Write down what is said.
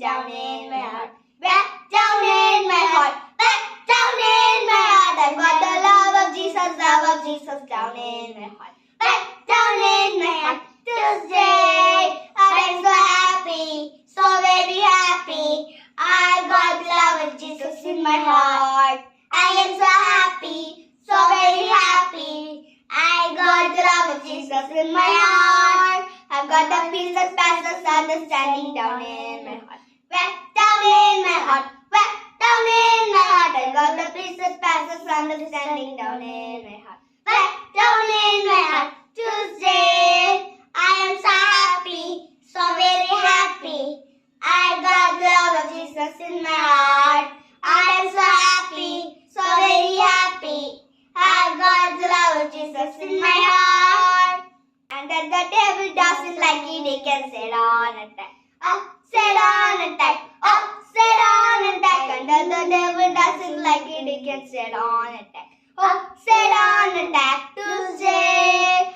down in my heart. Back down in my heart. Back down in my heart. I've got the love of Jesus down in my heart. Back down in my heart. Today I'm so happy, so very happy. I got the love of Jesus in my heart. I am so happy, so very happy. I got the love of Jesus in my heart. I've got the peace that passes understanding down in my heart. Back down in my heart. Back down in my heart. I got the peace that passes understanding down in my heart. Back down in my heart. Tuesday, I am so happy, so very happy. I got the love of Jesus in my heart. I am so happy, so very happy. I got the love of Jesus in my heart. And that the devil doesn't like it, he can sit on attack. Oh, sit on attack. Oh, sit on attack. And that the devil doesn't like it, he can sit on attack. Oh, sit on attack. Tuesday,